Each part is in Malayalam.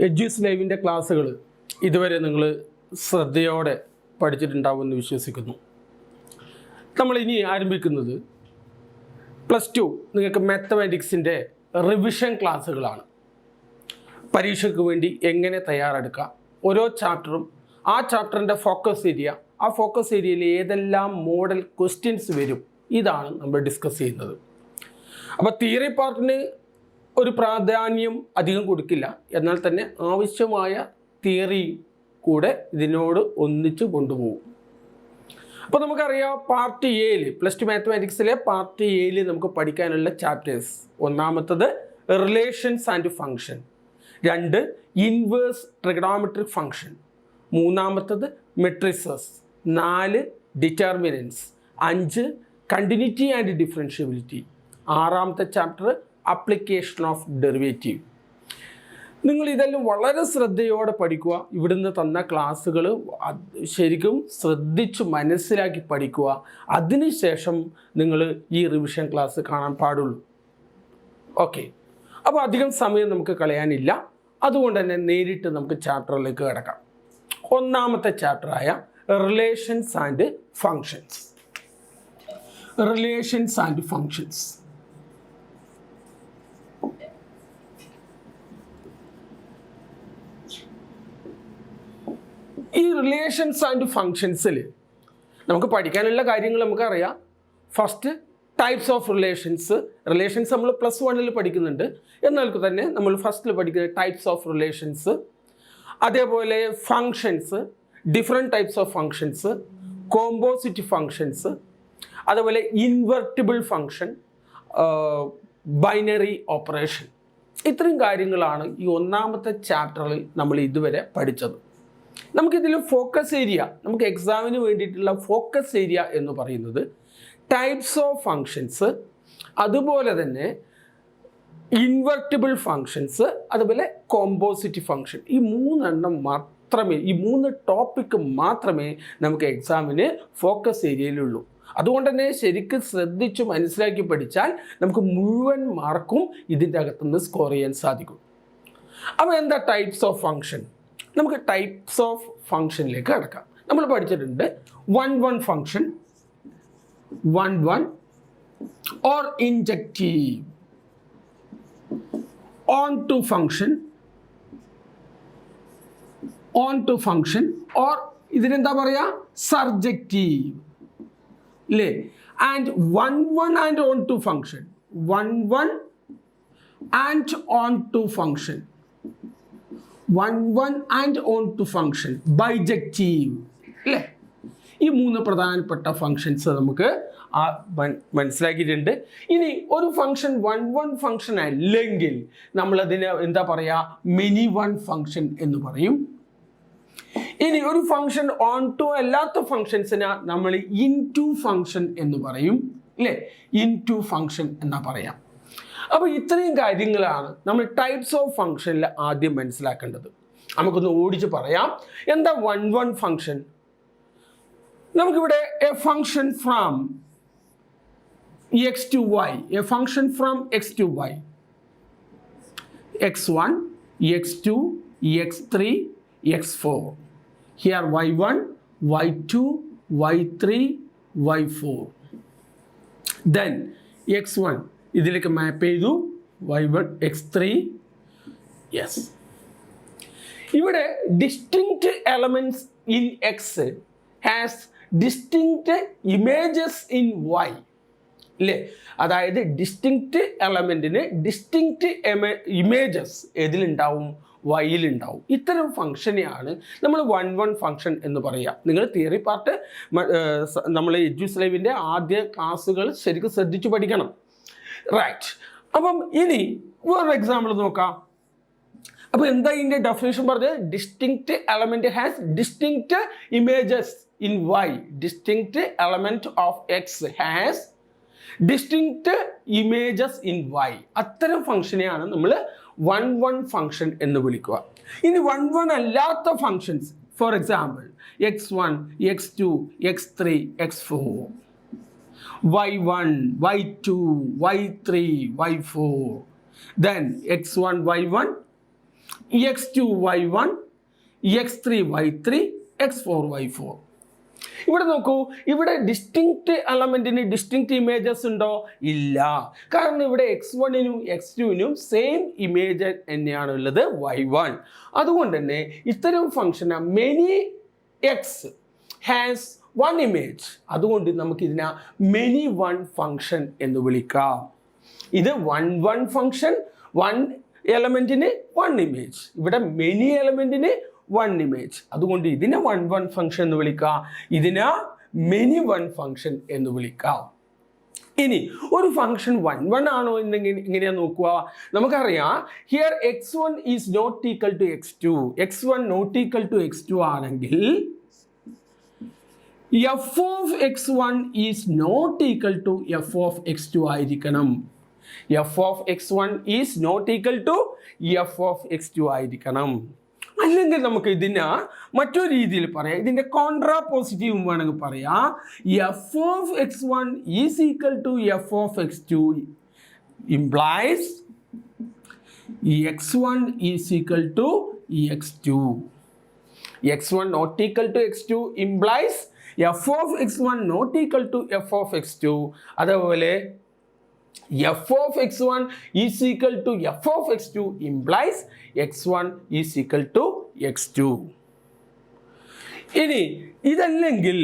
Eduslive ക്ലാസ്സുകൾ ഇതുവരെ നിങ്ങൾ ശ്രദ്ധയോടെ പഠിച്ചിട്ടുണ്ടാവുമെന്ന് വിശ്വസിക്കുന്നു. നമ്മൾ ഇനി ആരംഭിക്കുന്നത് +2 നിങ്ങൾക്ക് മാത്തമാറ്റിക്സിൻ്റെ റിവിഷൻ ക്ലാസ്സുകളാണ്. പരീക്ഷയ്ക്ക് വേണ്ടി എങ്ങനെ തയ്യാറെടുക്കാം, ഓരോ ചാപ്റ്ററും ആ ചാപ്റ്ററിൻ്റെ ഫോക്കസ് ഏരിയ, ആ ഫോക്കസ് ഏരിയയിൽ ഏതെല്ലാം മോഡൽ ക്വസ്റ്റ്യൻസ് വരും, ഇതാണ് നമ്മൾ ഡിസ്കസ് ചെയ്യുന്നത്. അപ്പോൾ തിയറി പാർട്ടിന് ഒരു പ്രാധാന്യം അധികം കൊടുക്കില്ല, എന്നാൽ തന്നെ ആവശ്യമായ തിയറി കൂടെ ഇതിനോട് ഒന്നിച്ച് കൊണ്ടുപോകും. അപ്പോൾ നമുക്കറിയാം, പാർട്ട് എയിൽ +2 മാത്തമാറ്റിക്സിലെ പാർട്ട് എയിൽ നമുക്ക് പഠിക്കാനുള്ള ചാപ്റ്റേഴ്സ്: ഒന്നാമത്തത് relations and function, 2 inverse trigonometric function, മൂന്നാമത്തത് matrices, 4 determinants, 5 continuity and differentiability, ആറാമത്തെ ചാപ്റ്റർ ആപ്ലിക്കേഷൻ ഓഫ് ഡെറിവേറ്റീവ്. നിങ്ങൾ ഇതെല്ലാം വളരെ ശ്രദ്ധയോടെ പഠിക്കുക. ഇവിടുന്ന് തന്ന ക്ലാസ്സുകൾ ശരിക്കും ശ്രദ്ധിച്ച് മനസ്സിലാക്കി പഠിക്കുക. അതിനുശേഷം നിങ്ങൾ ഈ റിവിഷൻ ക്ലാസ് കാണാൻ പാടുള്ളൂ. ഓക്കെ, അപ്പോൾ അധികം സമയം നമുക്ക് കളയാനില്ല. അതുകൊണ്ട് തന്നെ നേരിട്ട് നമുക്ക് ചാപ്റ്ററിലേക്ക് കിടക്കാം. ഒന്നാമത്തെ ചാപ്റ്ററായ relations and functions. Relations and functions. ഈ റിലേഷൻസ് ആൻഡ് ഫങ്ഷൻസിൽ നമുക്ക് പഠിക്കാനുള്ള കാര്യങ്ങൾ നമുക്കറിയാം. First types of relations. Relations നമ്മൾ +1 പഠിക്കുന്നുണ്ട്, എന്നാൽ തന്നെ നമ്മൾ ഫസ്റ്റിൽ പഠിക്കുന്ന ടൈപ്സ് ഓഫ് റിലേഷൻസ്. അതേപോലെ functions, different types of functions, composite functions, അതേപോലെ ഇൻവെർട്ടിബിൾ ഫങ്ഷൻ, ബൈനറി ഓപ്പറേഷൻ. ഇത്രയും കാര്യങ്ങളാണ് ഈ ഒന്നാമത്തെ ചാപ്റ്ററിൽ നമ്മൾ ഇതുവരെ പഠിച്ചത്. നമുക്കിതിൽ ഫോക്കസ് ഏരിയ, നമുക്ക് എക്സാമിന് വേണ്ടിയിട്ടുള്ള ഫോക്കസ് ഏരിയ എന്ന് പറയുന്നത് ടൈപ്സ് ഓഫ് ഫങ്ഷൻസ്, അതുപോലെ തന്നെ ഇൻവെർട്ടിബിൾ ഫങ്ഷൻസ്, അതുപോലെ കോമ്പോസിറ്റ് ഫങ്ഷൻ. ഈ 3 മാത്രമേ, ഈ 3 ടോപ്പിക്ക് മാത്രമേ നമുക്ക് എക്സാമിന് ഫോക്കസ് ഏരിയയിലുള്ളൂ. അതുകൊണ്ട് തന്നെ ശരിക്കും ശ്രദ്ധിച്ച് മനസ്സിലാക്കി പഠിച്ചാൽ നമുക്ക് മുഴുവൻ മാർക്കും ഇതിൻ്റെ അകത്തുനിന്ന് സ്കോർ ചെയ്യാൻ സാധിക്കും. അപ്പോൾ എന്താ ടൈപ്സ് ഓഫ് ഫങ്ഷൻ? നമുക്ക് ടൈപ്സ് ഓഫ് ഫങ്ഷനിലേക്ക് കിടക്കാം. നമ്മൾ പഠിച്ചിട്ടുണ്ട് 1-1 function, 1-1 or injective, on-to function, on-to function, or ഇതിനെന്താ പറയുക, സർജക്റ്റീവ് അല്ലേ? And 1-1 and on-to function, 1-1 and on-to function, 1-1 and on-to function, bijective അല്ലേ? ഈ 3 പ്രധാനപ്പെട്ട ഫങ്ഷൻസ് നമുക്ക് മനസ്സിലാക്കിയിട്ടുണ്ട്. ഇനി ഒരു ഫങ്ഷൻ 1-1 ഫങ്ഷൻ അല്ലെങ്കിൽ നമ്മളതിന് എന്താ പറയുക, മെനി 1 ഫങ്ഷൻ എന്ന് പറയും. ഇനി ഒരു ഫങ്ഷൻ on-to അല്ലാത്ത ഫങ്ഷൻസിന് നമ്മൾ ഇൻ-ടു ഫങ്ഷൻ എന്ന് പറയും അല്ലേ? ഇൻ-ടു ഫങ്ഷൻ എന്നാ പറയാം. അപ്പോൾ ഇത്രയും കാര്യങ്ങളാണ് നമ്മൾ ടൈപ്സ് ഓഫ് ഫങ്ഷനിൽ ആദ്യം മനസ്സിലാക്കേണ്ടത്. നമുക്കൊന്ന് ഓടിച്ച് പറയാം. എന്താ 1-1 ഫങ്ഷൻ? നമുക്കിവിടെ A function from x to y, A function from x to y, x1, x2, x3, x4. Here y1, y2, y3, y4. Then x1 ഇതിലേക്ക് മാപ്പ് ചെയ്തു, y1, x3. യെസ്, ഇവിടെ distinct elements in X has distinct images in Y അല്ലേ? അതായത് ഡിസ്റ്റിങ്ക്റ്റ് എലമെൻറ്റിന് ഡിസ്റ്റിങ്ക്റ്റ് ഇമേജസ് ഏതിലുണ്ടാവും? വൈയിലുണ്ടാവും. ഇത്തരം ഫംഗ്ഷനെയാണ് നമ്മൾ 1-1 ഫംഗ്ഷൻ എന്ന് പറയുക. നിങ്ങൾ തിയറി പാർട്ട് നമ്മൾ എഡ്യൂസ്ലൈവിൻ്റെ ആദ്യ ക്ലാസ്സുകൾ ശരിക്കും ശ്രദ്ധിച്ചു പഠിക്കണം. റൈറ്റ്. അപ്പം ഇനി വേറൊരു എക്സാമ്പിൾ നോക്കാം. അപ്പോൾ എന്താ ഇതിൻ്റെ ഡെഫിനേഷൻ പറഞ്ഞത്? Distinct element has distinct images in Y. Distinct element of X has distinct images in Y. അത്തരം ഫംഗ്ഷനെയാണ് നമ്മൾ 1-1 ഫംഗ്ഷൻ എന്ന് വിളിക്കുക. ഇനി 1-1 അല്ലാത്ത functions, for example x1, x2, x3, x4, y1, y2, y3, y4. Then x1, y1, x2 y1, x3 y3, x4 y4. ഇവിടെ നോക്കൂ, ഇവിടെ ഡിസ്റ്റിങ്ക്റ്റ് എലമെന്റിന് ഡിസ്റ്റിങ്ക്റ്റ് ഇമേജസ് ഉണ്ടോ? ഇല്ല. കാരണം ഇവിടെ x1നും x2നും സെയിം ഇമേജ് തന്നെയാണ് ഉള്ളത്, y1. അതുകൊണ്ട് തന്നെ ഇത്തരം ഫംഗ്ഷന് many x has one image. അതുകൊണ്ട് നമുക്ക് ഇതിനെ മെനി വൺ ഫംഗ്ഷൻ എന്ന് വിളിക്കാം. ഇത് വൺ ഫംഗ്ഷൻ, വൺ എലമെന്റിന് വൺ ഇമേജ്. ഇവിടെ മെനി എലമെന്റിന് വൺ ഇമേജ്. അതുകൊണ്ട് ഇതിനെ വൺ ഫംഗ്ഷൻ എന്ന് വിളിക്കാം, ഇതിനെ മെനി വൺ ഫംഗ്ഷൻ എന്ന് വിളിക്കാം. ഇനി ഒരു ഫംഗ്ഷൻ വൺ ആണോ എന്നെങ്കിൽ ഇങ്ങനെയാ നോക്കുക. നമുക്കറിയാം here x1 is not equal to x2. x1 not equal to x2 ആണെങ്കിൽ f of x1 is not equal to f of x2 ആയിരിക്കണം. f of x1 is not equal to f of x2 ആയിരിക്കണം. അല്ലെങ്കിൽ നമുക്ക് ഇതിനെ മറ്റൊരു രീതിയിൽ പറയാം, ഇതിൻ്റെ കോൺട്രാ പോസിറ്റീവും വേണമെങ്കിൽ പറയാം. f of x1 is equal to f of x2 implies x1 is equal to x2. x1 not equal to x2 implies f of x1 not equal to f of x2. അതേപോലെ f of x1 is equal to f of x2 implies x1 is equal to x2. ഇനി ഇതല്ലെങ്കിൽ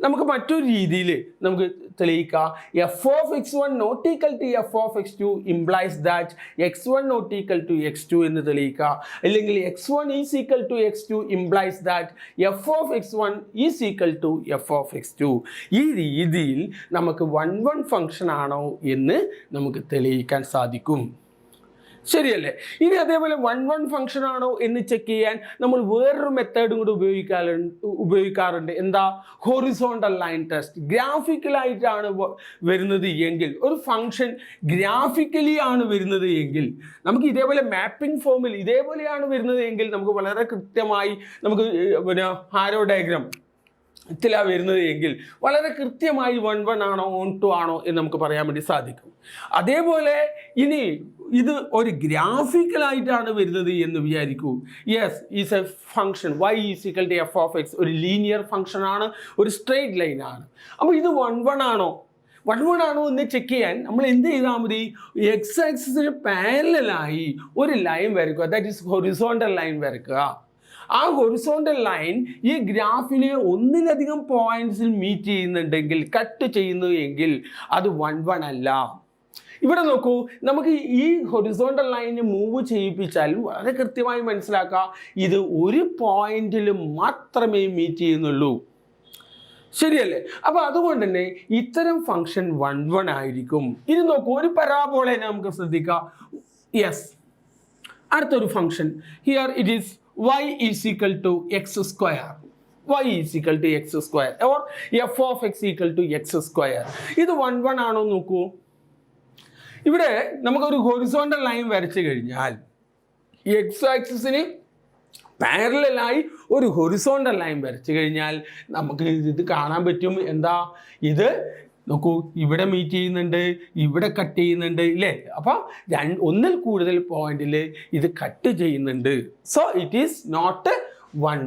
നമുക്ക് മറ്റൊരു രീതിയിൽ നമുക്ക് തെളിയിക്കാം. f of x1 not equal to f of x2 implies that x1 not equal to x2 എന്ന് തെളിയിക്കാം. അല്ലെങ്കിൽ x1 is equal to x2 implies that f of x1 is equal to f of x2. ഈ രീതിയിൽ നമുക്ക് വൺ ഫംഗ്ഷൻ ആണോ എന്ന് നമുക്ക് തെളിയിക്കാൻ സാധിക്കും. ശരിയല്ലേ? ഇനി അതേപോലെ വൺ ഫംഗ്ഷൻ ആണോ എന്ന് ചെക്ക് ചെയ്യാൻ നമ്മൾ വേറൊരു മെത്തേഡും കൂടി ഉപയോഗിക്കാറുണ്ട്. എന്താ? Horizontal line test. ഗ്രാഫിക്കലായിട്ടാണ് വരുന്നത് എങ്കിൽ, ഒരു ഫംഗ്ഷൻ ഗ്രാഫിക്കലി ആണ് വരുന്നത് എങ്കിൽ, നമുക്ക് ഇതേപോലെ മാപ്പിംഗ് ഫോമിൽ ഇതേപോലെയാണ് വരുന്നത് എങ്കിൽ നമുക്ക് വളരെ കൃത്യമായി നമുക്ക് പിന്നെ ആരോ ഡയഗ്രാം ത്തിലാ വരുന്നത് എങ്കിൽ വളരെ കൃത്യമായി വൺ ആണോ 1 ആണോ എന്ന് നമുക്ക് പറയാൻ വേണ്ടി സാധിക്കും. അതേപോലെ ഇനി ഇത് ഒരു ഗ്രാഫിക്കലായിട്ടാണ് വരുന്നത് എന്ന് വിചാരിക്കൂ. Yes, is a function y is equal to f of x, ഒരു ലീനിയർ ഫംഗ്ഷൻ ആണ്, ഒരു സ്ട്രെയിറ്റ് ലൈൻ ആണ്. അപ്പോൾ ഇത് വൺ ആണോ എന്ന് ചെക്ക് ചെയ്യാൻ നമ്മൾ എന്ത് ചെയ്താൽ മതി? എക്സ് ആക്സിസിന് പാരലലായി ഒരു ലൈൻ വരയ്ക്കുക, ദാറ്റ് ഈസ് ഹൊറിസോണ്ടൽ ലൈൻ വരയ്ക്കുക. ആ ഹൊറിസോണ്ടൽ ലൈൻ ഈ ഗ്രാഫിലെ ഒന്നിലധികം പോയിന്റ്സിൽ മീറ്റ് ചെയ്യുന്നുണ്ടെങ്കിൽ, കട്ട് ചെയ്യുന്നു എങ്കിൽ അത് വൺ അല്ല. ഇവിടെ നോക്കൂ, നമുക്ക് ഈ ഹൊറിസോണ്ടൽ ലൈന് മൂവ് ചെയ്യിപ്പിച്ചാൽ വളരെ കൃത്യമായി മനസ്സിലാക്കാം ഇത് ഒരു പോയിന്റിൽ മാത്രമേ മീറ്റ് ചെയ്യുന്നുള്ളൂ. ശരിയല്ലേ? അപ്പോൾ അതുകൊണ്ട് തന്നെ ഇത്തരം ഫംഗ്ഷൻ വൺ ആയിരിക്കും. ഇത് നോക്കൂ, ഒരു പരാബോളയെ നമുക്ക് ശ്രദ്ധിക്കാം. യെസ്, അടുത്തൊരു function here it is y is equal to x square. y is equal to x square or f of x equal to x square. ഇത് വൺ ആണോ നോക്കൂ. ഇവിടെ നമുക്കൊരു ഹൊറിസോണ്ടൽ ലൈൻ വരച്ചു കഴിഞ്ഞാൽ എക്സ് ആക്സിസിന് പാരലലായി ഒരു ഹൊറിസോണ്ടൽ ലൈൻ വരച്ചു കഴിഞ്ഞാൽ നമുക്ക് ഇത് കാണാൻ പറ്റും. എന്താ ഇത്? നോക്കൂ, ഇവിടെ മീറ്റ് ചെയ്യുന്നുണ്ട്, ഇവിടെ കട്ട് ചെയ്യുന്നുണ്ട്, ഇല്ലേ? അപ്പോൾ ഒന്നിൽ കൂടുതൽ പോയിന്റിൽ ഇത് കട്ട് ചെയ്യുന്നുണ്ട്. So it is not one.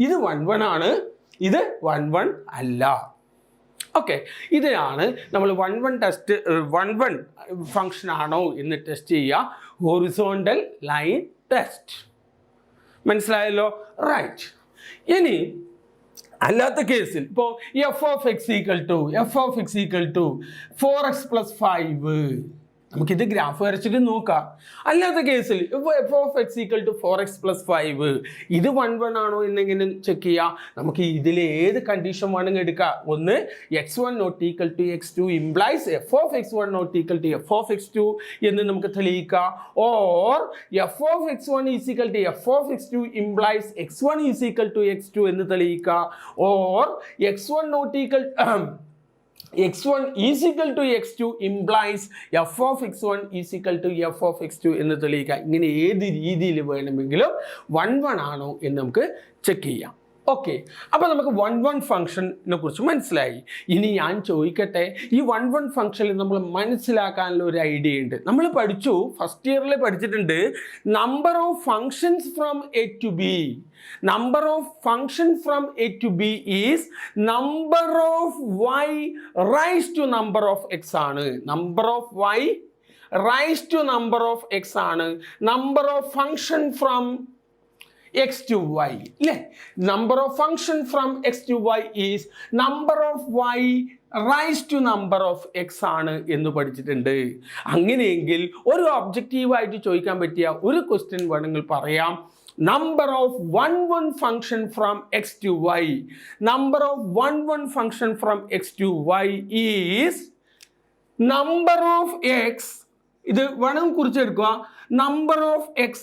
ഇത് വൺ ആണ്, ഇത് വൺ അല്ല. ഓക്കെ, ഇതിനാണ് നമ്മൾ വൺ ടെസ്റ്റ്, വൺ ഫംഗ്ഷൻ ആണോ എന്ന് ടെസ്റ്റ് ചെയ്യുക, ഹൊറിസോണ്ടൽ ലൈൻ ടെസ്റ്റ്. മനസ്സിലായല്ലോ? റൈറ്റ്. ഇനി അല്ലാത്ത കേസിൽ ഇപ്പോൾ f of x equal to 4x plus 5, നമുക്കിത് ഗ്രാഫ് വരച്ചിട്ട് നോക്കാം. അല്ലാത്ത കേസിൽ f of x equal to 4x plus 5, ഇത് വൺ ആണോ എന്നെങ്ങനെ ചെക്ക് ചെയ്യാം? നമുക്ക് ഇതിൽ ഏത് കണ്ടീഷൻ വേണമെങ്കിൽ എടുക്കാം. ഒന്ന്, x1 not equal to x2 implies f of x1 not equal to f of x2 എന്ന് നമുക്ക് തെളിയിക്കാം. Or f of x1 is equal to f of x2 implies x1 is equal to x2 എന്ന് തെളിയിക്കാം. Or x1 not equal x1 is equal to x2 implies f of x1 is equal to f of x2 എന്ന് തെളിയിക്കാം. ഇങ്ങനെ ഏത് രീതിയിൽ വേണമെങ്കിലും വൺ ആണോ എന്ന് നമുക്ക് ചെക്ക് ചെയ്യാം. ഓക്കെ, അപ്പോൾ നമുക്ക് 1-1 ഫംഗ്ഷനെ കുറിച്ച് മനസ്സിലായി. ഇനി ഞാൻ ചോദിക്കട്ടെ, ഈ 1-1 ഫംഗ്ഷനിൽ നമ്മൾ മനസ്സിലാക്കാനുള്ള ഒരു ഐഡിയ ഉണ്ട്. നമ്മൾ പഠിച്ചു, ഫസ്റ്റ് ഇയറിൽ പഠിച്ചിട്ടുണ്ട്, number of functions from a to b. Number of function from a to b is number of y raise to number of x ആണ്. Number of y raise to number of x ആണ് number of function from x to y. Number of function from x to y is number of y rise to number of x ആണ് എന്ന് പഠിച്ചിട്ടുണ്ട്. അങ്ങനെയെങ്കിൽ ഒരു ഒബ്ജക്റ്റീവായിട്ട് ചോദിക്കാൻ പറ്റിയ ഒരു ക്വസ്റ്റ്യൻ വേണമെങ്കിൽ പറയാം, number of 1-1 function from x to y. Number of 1-1 function from x to y is number of x, ഇത് വേണമെങ്കിൽ കുറിച്ചെടുക്കുക, number of x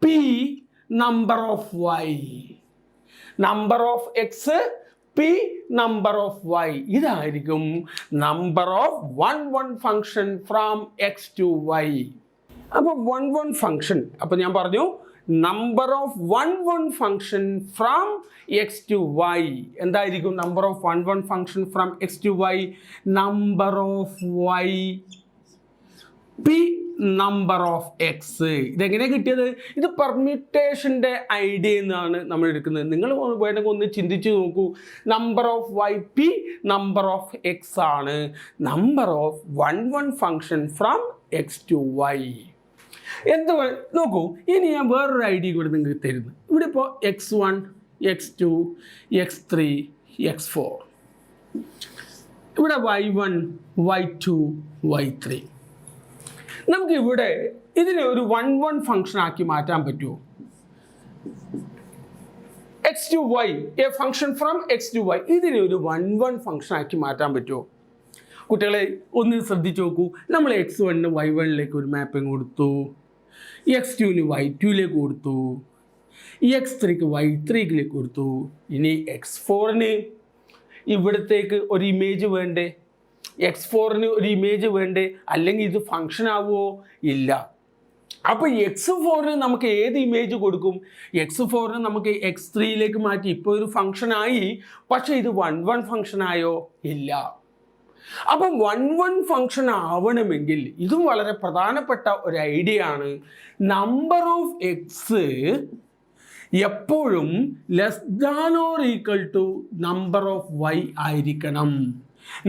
p number of y. Number of x p number of y. ഇതായിരിക്കും number of 1-1 function from x to y. അപ്പോൾ 1-1 ഫംഗ്ഷൻ, അപ്പോൾ ഞാൻ പറഞ്ഞു number of 1-1 function from x to y. എന്തായിരിക്കും number of 1-1 function from x to y? Number of y p number of X. ഇതെങ്ങനെ കിട്ടിയത്? ഇത് പെർമ്യൂട്ടേഷൻ്റെ ഐഡിയ എന്നാണ് നമ്മൾ എടുക്കുന്നത്. നിങ്ങൾ വേണമെങ്കിൽ ഒന്ന് ചിന്തിച്ച് നോക്കൂ. Number of y p number of x ആണ് number of 1-1 function from X to y. എന്ത് നോക്കൂ, ഇനി ഞാൻ വേറൊരു ഐഡിയ കൂടെ നിങ്ങൾക്ക് തരുന്നു. ഇവിടെ ഇപ്പോൾ x1, x2, x3, x4, ഇവിടെ y1, y2, y3. നമുക്ക് ഇവിടെ ഇതിനെ ഒരു 1-1 ഫംഗ്ഷൻ ആക്കി മാറ്റാൻ പറ്റുമോ? X to Y, a function from X to Y, ഇതിനെ ഒരു 1-1 ഫംഗ്ഷൻ ആക്കി മാറ്റാൻ പറ്റുമോ? കുട്ടികളെ ഒന്ന് ശ്രദ്ധിച്ച് നോക്കൂ. നമ്മൾ x1 y1ലേക്ക് ഒരു മാപ്പിംഗ് കൊടുത്തു, x2 y2ലേക്ക് കൊടുത്തു, x3 y3ലേക്ക് കൊടുത്തു. ഇനി x4 ഇവിടത്തേക്ക് ഒരു ഇമേജ് വേണ്ടേ? x4 ഒരു ഇമേജ് വേണ്ടേ? അല്ലെങ്കിൽ ഇത് ഫംഗ്ഷൻ ആവുമോ? ഇല്ല. അപ്പോൾ x4 നമുക്ക് ഏത് ഇമേജ് കൊടുക്കും? x4 നമുക്ക് x3യിലേക്ക് മാറ്റി, ഇപ്പോൾ ഒരു ഫംഗ്ഷനായി. പക്ഷേ ഇത് 1-1 ഫംഗ്ഷനായോ? ഇല്ല. അപ്പം 1-1 ഫംഗ്ഷൻ ആവണമെങ്കിൽ ഇതും വളരെ പ്രധാനപ്പെട്ട ഒരു ഐഡിയ ആണ്. നമ്പർ ഓഫ് എക്സ് എപ്പോഴും less than or equal to number of Y ആയിരിക്കണം.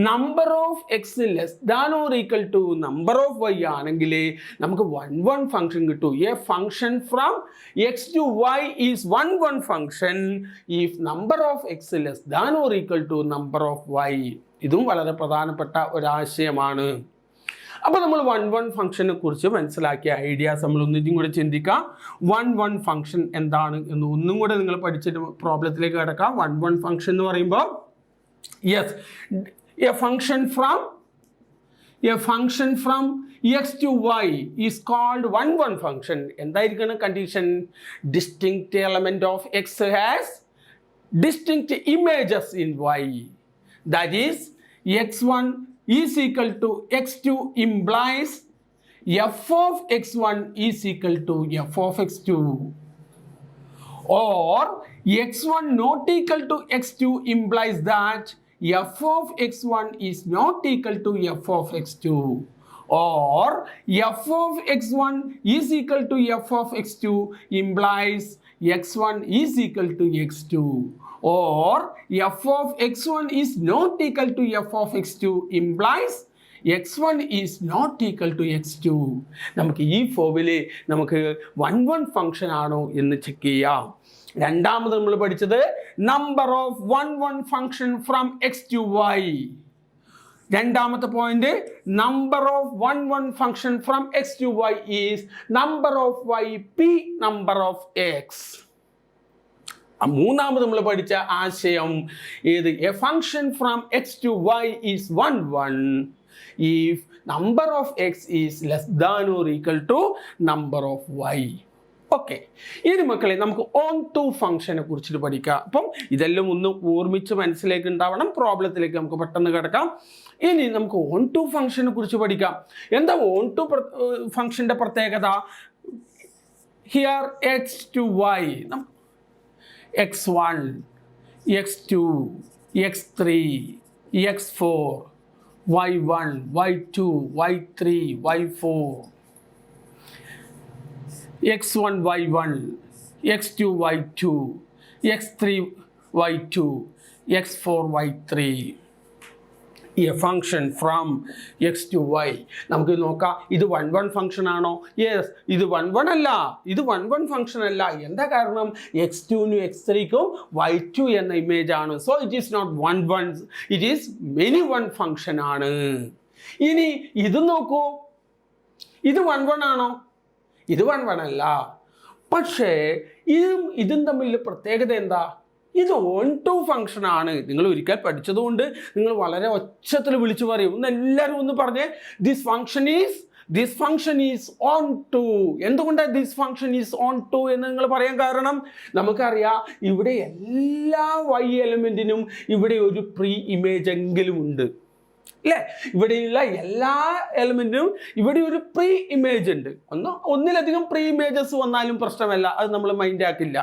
Number of x less than or equal to number of Y ആണെങ്കിൽ നമുക്ക് 1-1 ഫംഗ്ഷൻ കിട്ടും. A function from X to Y is 1-1 function if number of x less than or equal to number of y. ഇതും വളരെ പ്രധാനപ്പെട്ട ഒരാശയമാണ്. അപ്പോൾ നമ്മൾ 1-1 ഫംഗ്ഷനെ കുറിച്ച് മനസ്സിലാക്കിയ ഐഡിയാസ് നമ്മൾ ഒന്നും കൂടെ ചിന്തിക്കാം. 1-1 ഫംഗ്ഷൻ എന്താണ് എന്ന് ഒന്നും കൂടെ നിങ്ങൾ പഠിച്ചിട്ട് പ്രോബ്ലത്തിലേക്ക് കിടക്കാം. 1-1 ഫംഗ്ഷൻ എന്ന് പറയുമ്പോൾ yes, a function from x to y is called 1-1 function. എന്തായിരിക്കണം condition? Distinct element of x has distinct images in y. That is, x1 is equal to x2 implies f of x1 is equal to f of x2, or x1 not equal to x2 implies that f of x1 is not equal to f of x2, or f of x1 is equal to f of x2 implies x1 is equal to x2, or f of x1 is not equal to f of x2 implies x1 is not equal to x2. നമുക്ക് ഈ ഫോമില് നമുക്ക് 1-1 ഫംഗ്ഷൻ ആണോ എന്ന് ചെക്ക് ചെയ്യാം. രണ്ടാമത് നമ്മൾ പഠിച്ചത് number of 1-1 function from X to y. രണ്ടാമത്തെ point, number of 1-1 function from X to Y is number of y p number of x. മൂന്നാമത് നമ്മൾ പഠിച്ച ആശയം ഏത്? A function from X to Y is 1-1 if number of x is less than or equal to number of y. Okay, ഇനി മക്കളെ നമുക്ക് ഓൺ ടു ഫംഗ്ഷനെ കുറിച്ചിട്ട് പഠിക്കാം. അപ്പം ഇതെല്ലാം ഒന്ന് ഓർമ്മിച്ച് മനസ്സിലേക്ക് ഉണ്ടാവണം. പ്രോബ്ലത്തിലേക്ക് നമുക്ക് പെട്ടെന്ന് കിടക്കാം. ഇനി നമുക്ക് ഓൺ ടു ഫംഗ്ഷനെ കുറിച്ച് പഠിക്കാം. എന്താ ഓൺ ടു ഫംഗ്ഷൻ്റെ പ്രത്യേകത? Here x to y, x1 x2, x3, x4, y1, y2, y3, y4, x1, y1, x2, y2, x3, y2, x4, y3. A function from x to y. നമുക്ക് നോക്കാം ഇത് 1 ഫംഗ്ഷൻ ആണോ? യെസ്, ഇത് 1 അല്ല, ഇത് 1 ഫംഗ്ഷൻ അല്ല. എന്താ കാരണം? x2നും x3ക്കും y2 എന്ന ഇമേജ് ആണ്. So it is not 1 it is many 1 function ആണ്. ഇനി ഇത് നോക്കൂ, ഇത് 1 ആണോ? ഇത് 1 അല്ല. പക്ഷേ ഇതും തമ്മിൽ പ്രത്യേകത എന്താ? ഇത് on-to ഫംഗ്ഷൻ ആണ്. നിങ്ങൾ ഒരിക്കൽ പഠിച്ചതുകൊണ്ട് നിങ്ങൾ വളരെ ഒച്ചത്തിൽ വിളിച്ചു പറയും. ഒന്ന് എല്ലാവരും ഒന്ന് പറഞ്ഞേ, ദിസ് ഫംഗ്ഷൻ ഈസ് on-to. എന്തുകൊണ്ടാണ് ദിസ് ഫംഗ്ഷൻ ഈസ് on-to എന്ന് നിങ്ങൾ പറയാൻ കാരണം, നമുക്കറിയാം ഇവിടെ എല്ലാ y എലമെൻറ്റിനും ഇവിടെ ഒരു പ്രീ ഇമേജ് എങ്കിലും ഉണ്ട് അല്ലേ? ഇവിടെയുള്ള എല്ലാ എലമെൻറ്റിനും ഇവിടെ ഒരു പ്രീ ഇമേജ് ഉണ്ട്. ഒന്നിലധികം പ്രീ ഇമേജസ് വന്നാലും പ്രശ്നമല്ല, അത് നമ്മൾ മൈൻഡ് ആക്കില്ല.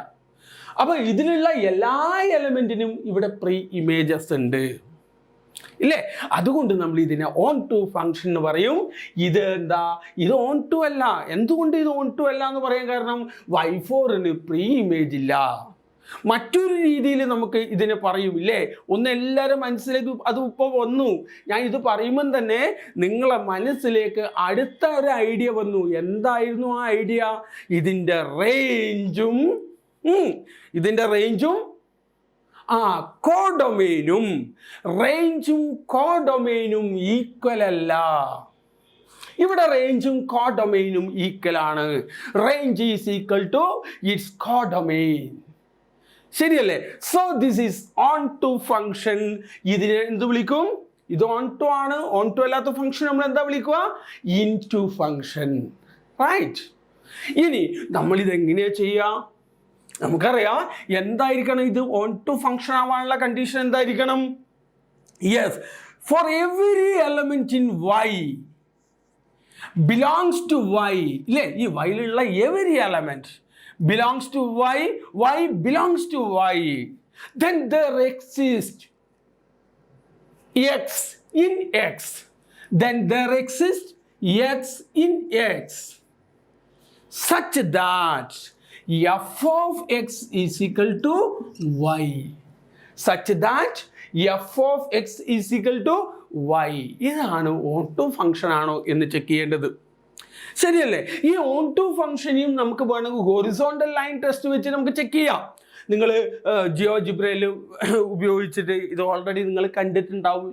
അപ്പോൾ ഇതിലുള്ള എല്ലാ എലമെൻറ്റിനും ഇവിടെ പ്രീ ഇമേജസ് ഉണ്ട് ഇല്ലേ? അതുകൊണ്ട് നമ്മൾ ഇതിനെ on-to ഫംഗ്ഷൻ എന്ന് പറയും. ഇത് എന്താ? ഇത് on-to അല്ല. എന്തുകൊണ്ട് ഇത് on-to അല്ല എന്ന് പറയാൻ കാരണം, y4ന് പ്രീ ഇമേജ് ഇല്ല. മറ്റൊരു രീതിയിൽ നമുക്ക് ഇതിനെ പറയും ഇല്ലേ? ഒന്ന് എല്ലാവരും മനസ്സിലേക്ക് അത് ഇപ്പോൾ വന്നു. ഞാൻ ഇത് പറയുമ്പം തന്നെ നിങ്ങളെ മനസ്സിലേക്ക് അടുത്ത ഒരു ഐഡിയ വന്നു. എന്തായിരുന്നു ആ ഐഡിയ? ഇതിൻ്റെ റേഞ്ചും കോഡൊമെയിനും ഈക്വൽ അല്ല. ഇവിടെ റേഞ്ചും കോഡൊമെയിനും ഈക്വൽ ആണ്. Range is equal to its codomain. ശരിയല്ലേ? So this is on-to function. ഇതിനെ എന്ത് വിളിക്കും? ഇത് on-to ആണ്. on-to അല്ലാത്ത ഫംഗ്ഷൻ നമ്മൾ എന്താ വിളിക്കുക? in-to function. റൈറ്റ്. ഇനി നമ്മളിതെങ്ങനെയാണ് ചെയ്യുക? നമുക്കറിയാം എന്തായിരിക്കണം ഇത് on-to ഫംഗ്ഷൻ ആവാനുള്ള കണ്ടീഷൻ എന്തായിരിക്കണം? Yes, for every element in y belongs to y ഇല്ലേ? ഈ വൈയിലുള്ള every element belongs to y belongs to y, then there exists x in x, then there exists x in x, such that f of x is equal to y, such that f of x is equal to y. ഇതാണ് on-to ഫംഗ്ഷൻ ആണോ എന്ന് ചെക്ക് ചെയ്യേണ്ടത്. ശരിയല്ലേ? ഈ on-to ഫംഗ്ഷനെയും നമുക്ക് വേണമെങ്കിൽ ഹൊറിസോണ്ടൽ ലൈൻ ടെസ്റ്റ് വെച്ച് നമുക്ക് ചെക്ക് ചെയ്യാം. നിങ്ങൾ ജിയോജിബ്രയിൽ ഉപയോഗിച്ചിട്ട് ഇത് ഓൾറെഡി നിങ്ങൾ കണ്ടിട്ടുണ്ടാവും,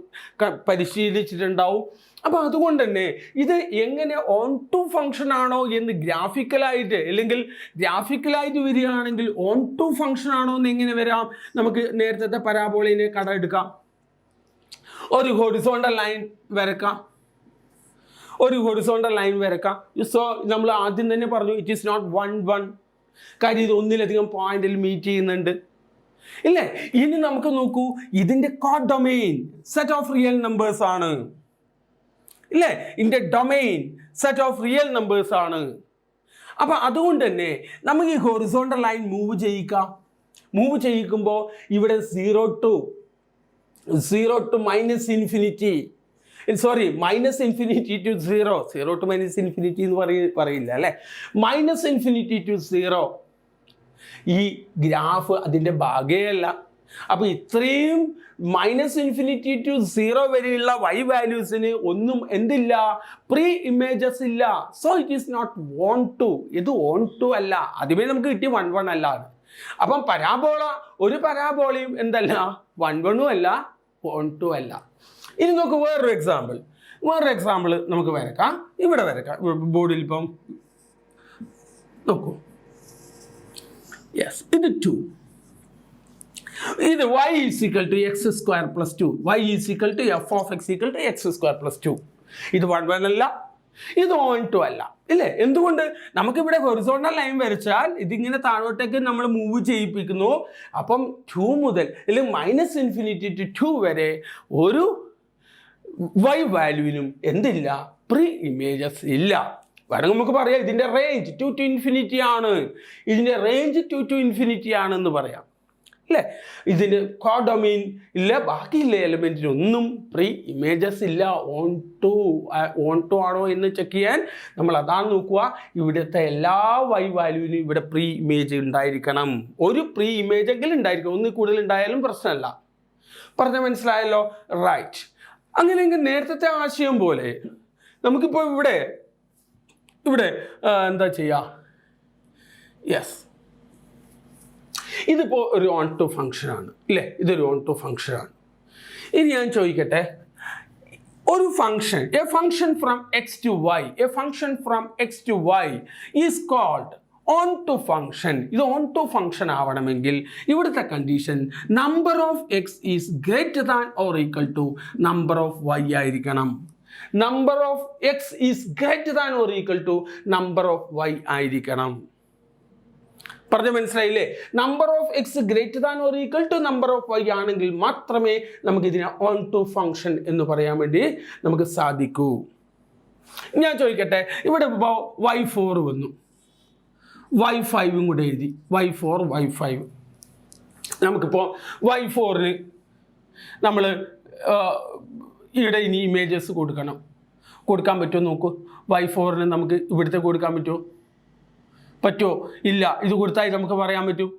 പരിശീലിച്ചിട്ടുണ്ടാവും. അപ്പോൾ അതുകൊണ്ട് തന്നെ ഇത് എങ്ങനെ on-to ഫംഗ്ഷൻ ആണോ എന്ന് ഗ്രാഫിക്കലായിട്ട് വരികയാണെങ്കിൽ on-to ഫംഗ്ഷൻ ആണോ എന്ന് എങ്ങനെ വരാം? നമുക്ക് നേരത്തെ പരാബോളയിനെ കടമെടുക്കാം, ഒരു ഹൊറിസോണ്ടൽ ലൈൻ വരക്കാം. സോ നമ്മൾ ആദ്യം തന്നെ പറഞ്ഞു ഇറ്റ് ഈസ് നോട്ട് 1 കാര്യം ഇത് ഒന്നിലധികം പോയിന്റിൽ മീറ്റ് ചെയ്യുന്നുണ്ട് ഇല്ലേ? ഇനി നമുക്ക് നോക്കൂ, ഇതിൻ്റെ codomain set of real numbers ആണ് ഇല്ലേ? ഇതിൻ്റെ domain set of real numbers ആണ്. അപ്പം അതുകൊണ്ട് തന്നെ നമുക്ക് ഈ ഹൊറിസോണ്ടൽ ലൈൻ മൂവ് ചെയ്യിക്കുമ്പോൾ ഇവിടെ 0 to -infinity, sorry -infinity to 0 to -infinity എന്ന് പറയില്ല അല്ലേ? -infinity to 0. ഈ ഗ്രാഫ് അതിൻ്റെ ഭാഗമല്ല. അപ്പോൾ ഇത്രയും -infinity to 0 വരെയുള്ള y വാല്യൂസിന് ഒന്നും എന്തില്ല? പ്രീ ഇമേജസ് ഇല്ല. So it is not on-to. ഇത് on-to അല്ല. ആദ്യമേ നമുക്ക് കിട്ടിയ 1 അല്ല. അപ്പം ഒരു പരാബോളയും എന്തല്ല? 1 അല്ല, on-to അല്ല. ഇനി നോക്ക് വേറൊരു എക്സാമ്പിൾ നമുക്ക് വരക്കാം. ഇവിടെ വരക്കാം ബോർഡിൽ. ഇപ്പം നോക്കൂ, യെസ്, ഇത് 2. ഇത് y is equal to x² + 2. y is equal to f of x equal to x² + 2. ഇത് 1 അല്ല, ഇത് on-to അല്ല ഇല്ലേ? എന്തുകൊണ്ട്? നമുക്കിവിടെ ഹൊറിസോണ്ടൽ ലൈൻ വരച്ചാൽ ഇതിങ്ങനെ താഴോട്ടേക്ക് നമ്മൾ മൂവ് ചെയ്യിപ്പിക്കുന്നു. അപ്പം 2 മുതൽ അല്ലെങ്കിൽ -infinity to 2 വരെ ഒരു y വാല്യൂവിനും എന്തില്ല? പ്രീ ഇമേജസ് ഇല്ല. വേണമെങ്കിൽ നമുക്ക് പറയാം ഇതിൻ്റെ റേഞ്ച് 2 to infinity ആണ്. ഇതിൻ്റെ റേഞ്ച് 2 to infinity ആണെന്ന് പറയാം അല്ലേ? ഇതിന് കോഡൊമെയിൻ ഇല്ല, ബാക്കിയുള്ള എലമെൻറ്റിനൊന്നും പ്രീ ഇമേജസ് ഇല്ല. ഓൺ ടു ആണോ എന്ന് ചെക്ക് ചെയ്യാൻ നമ്മൾ അതാണ് നോക്കുക. ഇവിടുത്തെ എല്ലാ വൈ വാല്യൂവിനും ഇവിടെ പ്രീ ഇമേജ് ഉണ്ടായിരിക്കണം. ഒരു പ്രീ ഇമേജ് എങ്കിലും ഉണ്ടായിരിക്കണം. ഒന്നിൽ കൂടുതൽ ഉണ്ടായാലും പ്രശ്നമല്ല. പറഞ്ഞാൽ മനസ്സിലായല്ലോ? റൈറ്റ്. അങ്ങനെയെങ്കിൽ നേരത്തെ ആശയം പോലെ നമുക്കിപ്പോൾ ഇവിടെ എന്താ ചെയ്യുക? യെസ്, ഇതിപ്പോൾ ഒരു ഓൺ ടു ഫംഗ്ഷനാണ് അല്ലേ? ഇതൊരു ഓൺ ടു ഫംഗ്ഷനാണ്. ഇനി ഞാൻ ചോദിക്കട്ടെ, ഒരു function, a function from X to Y is called onto function. ഇത് ഓൺ ടു ഫംഗ്ഷൻ ആവണമെങ്കിൽ ഇവിടുത്തെ condition number of X is greater than or equal to number of Y ആയിരിക്കണം. Number of X is greater than or equal to number of Y ആയിരിക്കണം. പറഞ്ഞ മനസ്സിലായില്ലേ? Number of x greater than or equal to number of Y ആണെങ്കിൽ മാത്രമേ നമുക്കിതിനെ ഓൺ ടു ഫംഗ്ഷൻ എന്ന് പറയാൻ വേണ്ടി നമുക്ക് സാധിക്കൂ. ഞാൻ ചോദിക്കട്ടെ, ഇവിടെ ഇപ്പോൾ y4 വന്നു, y5 കൂടെ എഴുതി, y4 y5. നമുക്കിപ്പോൾ y4-ന് നമ്മൾ ഇവിടെ ഇനി ഇമേജസ് കൊടുക്കാൻ പറ്റുമോ നോക്കൂ. y4-ന് നമുക്ക് ഇവിടുത്തെ കൊടുക്കാൻ പറ്റുമോ? ഇല്ല. ഇത് കൊടുത്താൽ നമുക്ക് പറയാൻ പറ്റും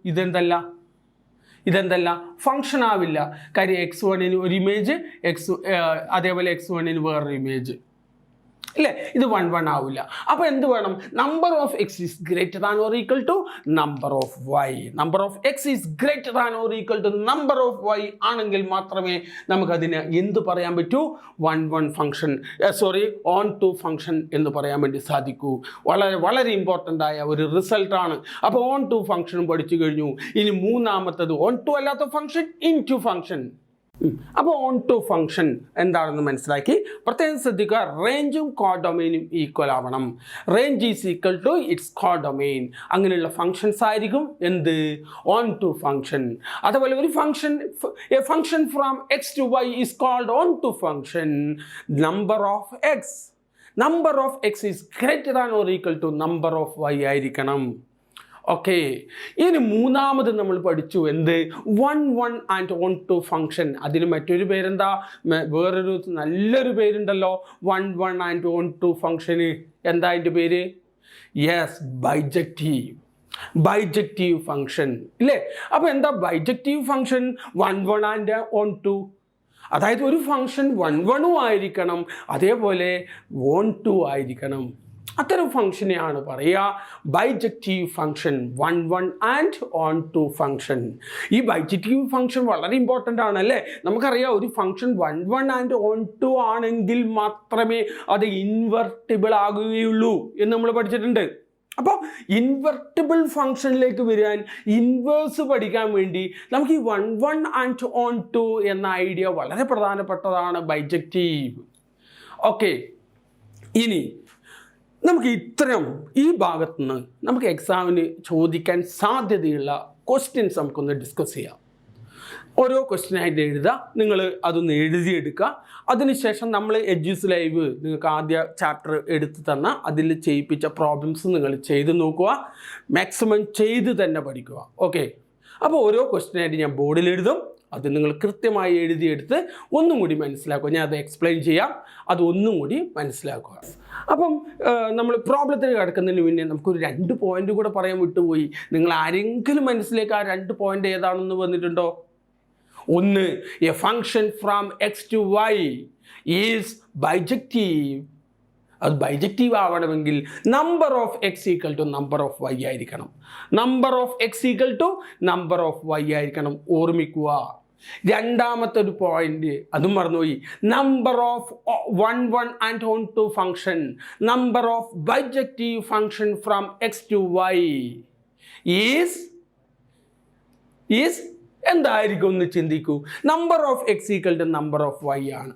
ഇതെന്തല്ല ഫംഗ്ഷൻ ആവില്ല. കാര്യം x1-ന് ഒരു ഇമേജ്, അതേപോലെ x1-ന് വേറൊരു ഇമേജ് അല്ലേ? ഇത് 1 1 ആവില്ല. അപ്പോൾ എന്ത് വേണം? Number of X is greater than or equal to number of Y. Number of X is greater than or equal to number of Y ആണെങ്കിൽ മാത്രമേ നമുക്കതിന് എന്ത് പറയാൻ പറ്റൂ? 1 1 ഫംഗ്ഷൻ, ഓൺ ടു ഫംഗ്ഷൻ എന്ന് പറയാൻ വേണ്ടി സാധിക്കൂ. വളരെ വളരെ ഇമ്പോർട്ടൻ്റ് ആയ ഒരു റിസൾട്ടാണ്. അപ്പോൾ ഓൺ ടു ഫംഗ്ഷനും പഠിച്ചു കഴിഞ്ഞു. ഇനി മൂന്നാമത്തത് ഓൺ ടു അല്ലാത്ത ഫംഗ്ഷൻ, ഇൻ ടു ഫംഗ്ഷൻ. അപ്പോൾ ഓൺ ടു ഫംഗ്ഷൻ എന്താണെന്ന് മനസ്സിലാക്കി. പ്രത്യേകം ശ്രദ്ധിക്കുക, റേഞ്ചും കോഡൊമെയിനും ഈക്വൽ ആവണം. Range is equal to its codomain. അങ്ങനെയുള്ള ഫംഗ്ഷൻസ് ആയിരിക്കും എന്ത്? Onto function. അതുപോലെ ഒരു function, a function from X to Y is called onto function. Number of X is greater than or equal to number of Y ആയിരിക്കണം. ഓക്കെ. ഇനി മൂന്നാമത് നമ്മൾ പഠിച്ചു എന്ത്? 1 1 ആൻഡ് ഓൺ ടു ഫംഗ്ഷൻ. അതിന് മറ്റൊരു പേരെന്താ? വേറൊരു നല്ലൊരു പേരുണ്ടല്ലോ 1 1 ആൻഡ് ഓൺ ടു ഫംഗ്ഷന്. എന്താ അതിൻ്റെ പേര്? യെസ്, ബൈജക്റ്റീവ് ഫംഗ്ഷൻ ഇല്ലേ? അപ്പോൾ എന്താ bijective function? 1 1 and onto. അതായത് ഒരു ഫംഗ്ഷൻ 1 1 ആയിരിക്കണം, അതേപോലെ ഓൺ ടു ആയിരിക്കണം. അത്തരം ഫംഗ്ഷനെയാണ് പറയുക bijective function. 1 1 and onto function. ഈ ബൈജക്റ്റീവ് ഫംഗ്ഷൻ വളരെ ഇമ്പോർട്ടൻ്റ് ആണ് അല്ലേ? നമുക്കറിയാം, ഒരു ഫംഗ്ഷൻ 1 1 ആൻഡ് ഓൺ ടു ആണെങ്കിൽ മാത്രമേ അത് ഇൻവെർട്ടിബിൾ ആകുകയുള്ളൂ എന്ന് നമ്മൾ പഠിച്ചിട്ടുണ്ട്. അപ്പോൾ ഇൻവെർട്ടിബിൾ ഫംഗ്ഷനിലേക്ക് വരാൻ, ഇൻവേഴ്സ് പഠിക്കാൻ വേണ്ടി നമുക്ക് ഈ 1 1 ആൻഡ് ഓൺ ടു എന്ന ഐഡിയ വളരെ പ്രധാനപ്പെട്ടതാണ്, ബൈജക്റ്റീവ്. ഓക്കെ. ഇനി നമുക്ക് ഇത്തരം ഈ ഭാഗത്തു നിന്ന് നമുക്ക് എക്സാമിന് ചോദിക്കാൻ സാധ്യതയുള്ള ക്വസ്റ്റ്യൻസ് നമുക്കൊന്ന് ഡിസ്കസ് ചെയ്യാം. ഓരോ ക്വസ്റ്റ്യനായിട്ട് എഴുതുക, നിങ്ങൾ അതൊന്ന് എഴുതിയെടുക്കുക. അതിനുശേഷം നമ്മൾ എഡ്യൂസ്ലൈവ് നിങ്ങൾക്ക് ആദ്യ ചാപ്റ്റർ എടുത്ത് തന്ന അതിൽ ചെയ്യിപ്പിച്ച പ്രോബ്ലംസ് നിങ്ങൾ ചെയ്ത് നോക്കുക. മാക്സിമം ചെയ്ത് തന്നെ പഠിക്കുക. ഓക്കെ. അപ്പോൾ ഓരോ ക്വസ്റ്റ്യനായിട്ട് ഞാൻ ബോർഡിൽ എഴുതും. അത് നിങ്ങൾ കൃത്യമായി എഴുതിയെടുത്ത് ഒന്നും കൂടി മനസ്സിലാക്കുക. ഞാൻ അത് എക്സ്പ്ലെയിൻ ചെയ്യാം, അത് ഒന്നും കൂടി മനസ്സിലാക്കുക. അപ്പം നമ്മൾ പ്രോബ്ലത്തിൽ കിടക്കുന്നതിന് മുന്നേ നമുക്കൊരു 2 പോയിന്റ് കൂടെ പറയാൻ വിട്ടുപോയി. നിങ്ങൾ ആരെങ്കിലും മനസ്സിലേക്ക് ആ 2 പോയിന്റ് ഏതാണെന്ന് വന്നിട്ടുണ്ടോ? ഒന്ന്, a function from X to Y is bijective. അത് ബൈജക്റ്റീവ് ആവണമെങ്കിൽ number of x equal to number of Y ആയിരിക്കണം. Number of x equal to number of Y ആയിരിക്കണം. ഓർമ്മിക്കുക. രണ്ടാമത്തെ ഒരു പോയിന്റ്, അതും മറന്നുപോയി. Number of 1 1 and onto function. Number of bijective function from X to Y is എന്തായിരിക്കും ഒന്ന് ചിന്തിക്കൂ. Number of x equal to number of y ആണ്.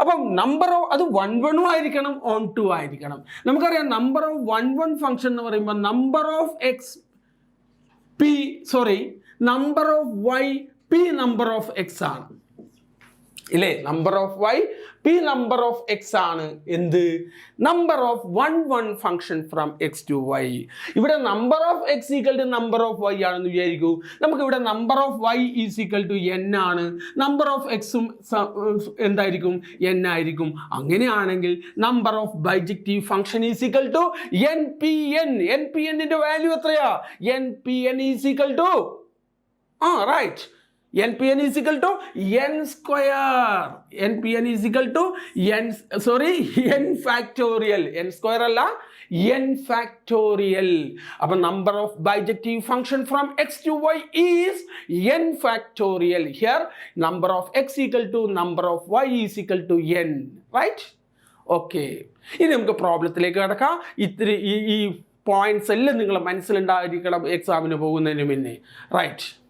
അപ്പം നമ്പർ ഓഫ് അത് 1 1 ആയിരിക്കണം, ഓൺ ടു ആയിരിക്കണം. നമുക്കറിയാം നമ്പർ ഓഫ് 1 1 ഫംഗ്ഷൻ എന്ന് പറയുമ്പോൾ number of x number of y p number of x ആണ്. ഇല്ലേ? Number of y p number of x ആണ് എന്ത്? Number of one function from X to y. ഇവിടെ number of x equal to number of y ആണെന്ന് വിചാരിക്കൂ. നമുക്ക് ഇവിടെ number of y is equal to n ആണ്, നമ്പർ ഓഫ് എക്സും എന്തായിരിക്കും? എൻ ആയിരിക്കും. അങ്ങനെയാണെങ്കിൽ number of bijective function is equal to n P N. N P എന്നിന്റെ വാല്യൂ എത്രയാ? N P N is equal to right, NPN is equal to n square. NPN is equal to n factorial. n square അല്ല, n factorial. അപ്പോൾ number of bijective function from x to y is n factorial. Here number of x equal to number of y is equal to n. Right? Okay. ഇനി നമുക്ക് പ്രോബ്ലത്തിലേക്ക് കടക്കാം. ഇത്തിരി ഈ പോയിന്റ്സ് എല്ലാം നിങ്ങൾ മനസ്സിലുണ്ടായിരിക്കണം എക്സാമിന് പോകുന്നതിന് മുന്നേ. റൈറ്റ്.